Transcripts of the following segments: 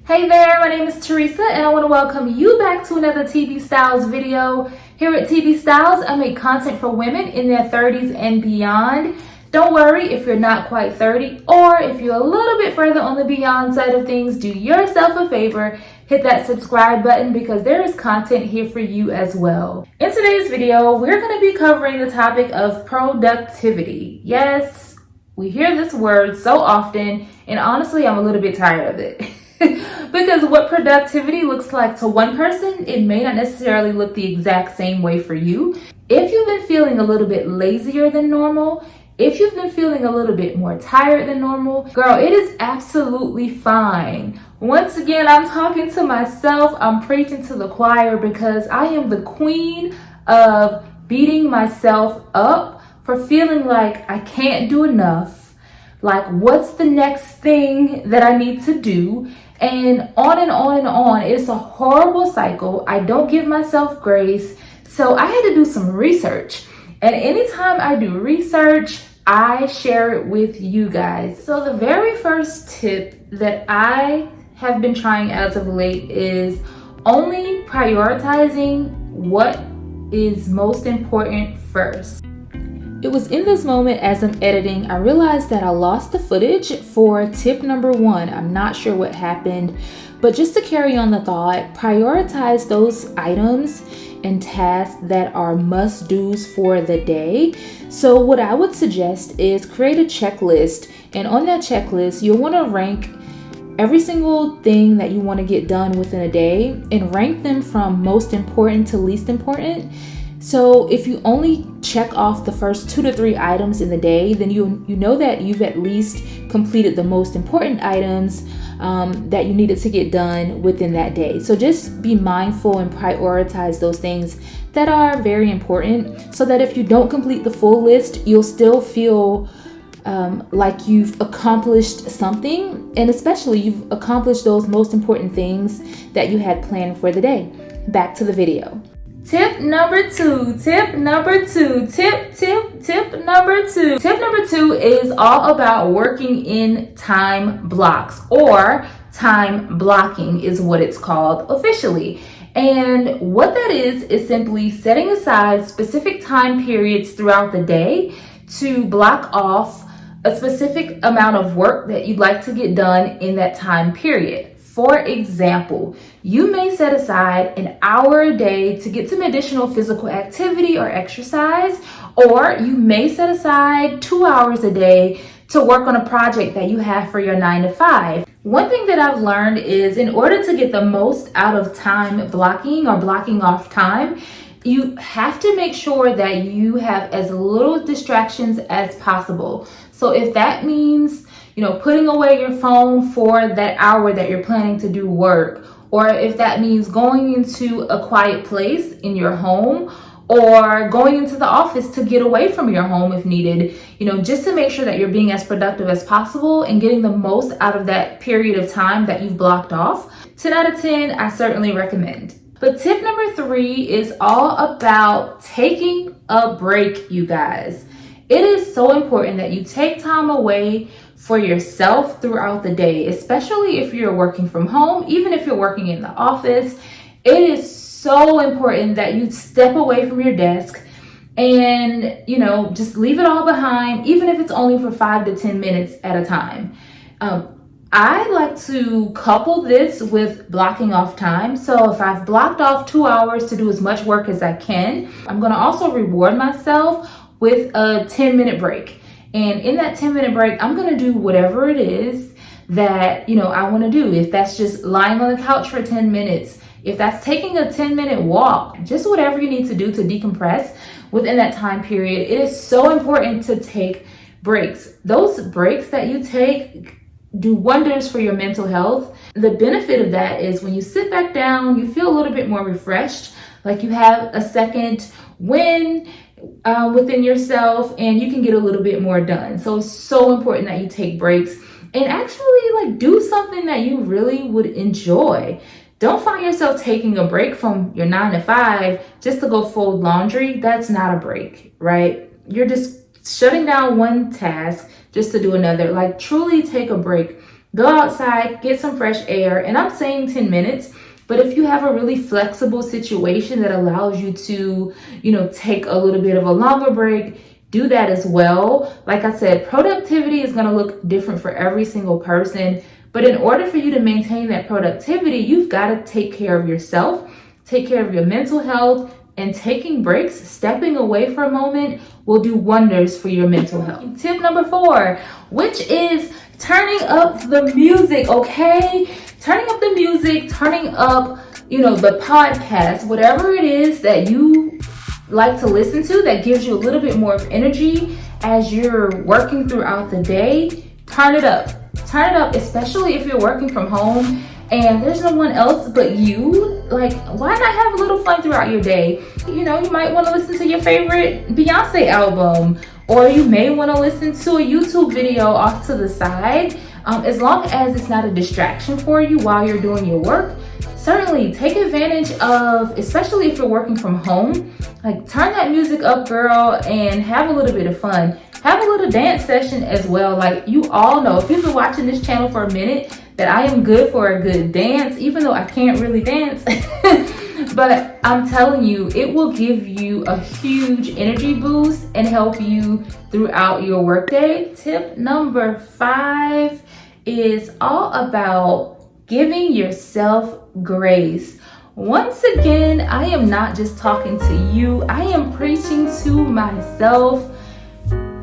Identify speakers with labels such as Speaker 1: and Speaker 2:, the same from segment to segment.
Speaker 1: Hey there, my name is Teresa and I want to welcome you back to another TB Styles video. Here at TB Styles, I make content for women in their 30s and beyond. Don't worry if you're not quite 30 or if you're a little bit further on the beyond side of things, do yourself a favor, hit that subscribe button because there is content here for you as well. In today's video, we're going to be covering the topic of productivity. Yes, we hear this word so often and honestly, I'm a little bit tired of it. Because what productivity looks like to one person, it may not necessarily look the exact same way for you. If you've been feeling a little bit lazier than normal, if you've been feeling a little bit more tired than normal, girl, it is absolutely fine. Once again, I'm talking to myself, I'm preaching to the choir because I am the queen of beating myself up for feeling like I can't do enough. Like, what's the next thing that I need to do? And on and on and on. It's a horrible cycle. I don't give myself grace. So I had to do some research. And anytime I do research, I share it with you guys. So the very first tip that I have been trying as of late is only prioritizing what is most important first. It was in this moment as I'm editing, I realized that I lost the footage for tip number 1. I'm not sure what happened, but just to carry on the thought, prioritize those items and tasks that are must-dos for the day. So what I would suggest is create a checklist, and on that checklist, you'll want to rank every single thing that you want to get done within a day and rank them from most important to least important. So if you only check off the first 2 to 3 items in the day, then you know that you've at least completed the most important items that you needed to get done within that day. So just be mindful and prioritize those things that are very important so that if you don't complete the full list, you'll still feel like you've accomplished something, and especially you've accomplished those most important things that you had planned for the day. Back to the video. Tip number 2 is all about working in time blocks, or time blocking is what it's called officially. And what that is simply setting aside specific time periods throughout the day to block off a specific amount of work that you'd like to get done in that time period. For example, you may set aside an hour a day to get some additional physical activity or exercise, or you may set aside 2 hours a day to work on a project that you have for your 9 to 5. One thing that I've learned is in order to get the most out of time blocking or blocking off time, you have to make sure that you have as little distractions as possible. So if that means putting away your phone for that hour that you're planning to do work, or if that means going into a quiet place in your home, or going into the office to get away from your home if needed, just to make sure that you're being as productive as possible and getting the most out of that period of time that you've blocked off. 10 out of 10, I certainly recommend. But tip number 3 is all about taking a break, you guys. It is so important that you take time away for yourself throughout the day, especially if you're working from home, even if you're working in the office. It is so important that you step away from your desk and, just leave it all behind, even if it's only for 5 to 10 minutes at a time. I like to couple this with blocking off time. So if I've blocked off 2 hours to do as much work as I can, I'm going to also reward myself with a 10-minute break. And in that 10-minute break, I'm going to do whatever it is that, I want to do. If that's just lying on the couch for 10 minutes, if that's taking a 10-minute walk, just whatever you need to do to decompress within that time period. It is so important to take breaks. Those breaks that you take do wonders for your mental health. The benefit of that is when you sit back down, you feel a little bit more refreshed, like you have a second wind within yourself, and you can get a little bit more done. So it's so important that you take breaks and actually do something that you really would enjoy. Don't find yourself taking a break from your 9 to 5 just to go fold laundry. That's not a break, right? You're just shutting down one task just to do another. Truly take a break. go outside, get some fresh air. And I'm saying 10 minutes, but if you have a really flexible situation that allows you to, take a little bit of a longer break, do that as well. Like I said, productivity is going to look different for every single person. But in order for you to maintain that productivity, you've got to take care of yourself, take care of your mental health, and taking breaks, stepping away for a moment will do wonders for your mental health. Tip number 4, which is turning up the music, okay? Turning up the music, turning up, the podcast, whatever it is that you like to listen to that gives you a little bit more of energy as you're working throughout the day. Turn it up. Turn it up, especially if you're working from home and there's no one else but you. Like, why not have a little fun throughout your day? You might want to listen to your favorite Beyonce album, or you may want to listen to a YouTube video off to the side. As long as it's not a distraction for you while you're doing your work, certainly take advantage of, especially if you're working from home, like turn that music up, girl, and have a little bit of fun. Have a little dance session as well. Like, you all know, if you've been watching this channel for a minute, that I am good for a good dance, even though I can't really dance. But I'm telling you, it will give you a huge energy boost and help you throughout your workday. Tip number 5 is all about giving yourself grace. Once again, I am not just talking to you, I am preaching to myself.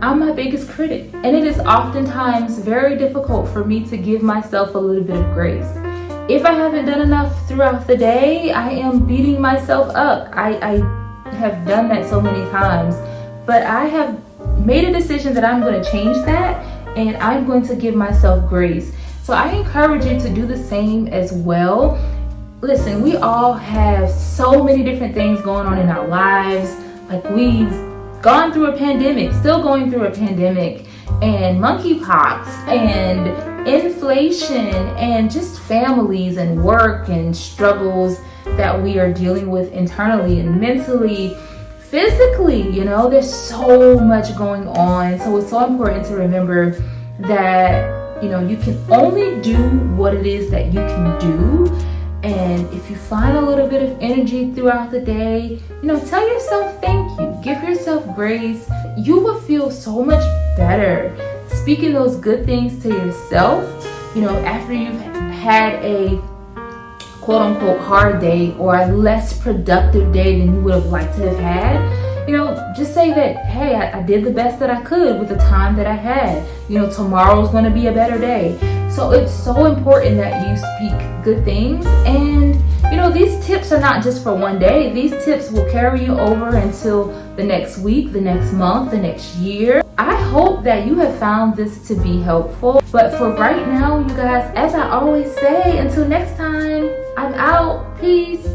Speaker 1: I'm my biggest critic, and it is oftentimes very difficult for me to give myself a little bit of grace. If I haven't done enough throughout the day, I am beating myself up. I have done that so many times, but I have made a decision that I'm going to change that, and I'm going to give myself grace. So I encourage you to do the same as well. Listen, we all have so many different things going on in our lives. Like, we've gone through a pandemic, still going through a pandemic, and monkeypox and inflation and just families and work and struggles that we are dealing with internally and mentally, physically. There's so much going on. So it's so important to remember that you can only do what it is that you can do. And if you find a little bit of energy throughout the day, tell yourself thank you. Give yourself grace. You will feel so much better speaking those good things to yourself, after you've had a quote unquote hard day or a less productive day than you would have liked to have had. Just say that, hey, I did the best that I could with the time that I had. Tomorrow's going to be a better day. So it's so important that you speak good things. And, these tips are not just for one day. These tips will carry you over until the next week, the next month, the next year. I hope that you have found this to be helpful. But for right now, you guys, as I always say, until next time, I'm out. Peace.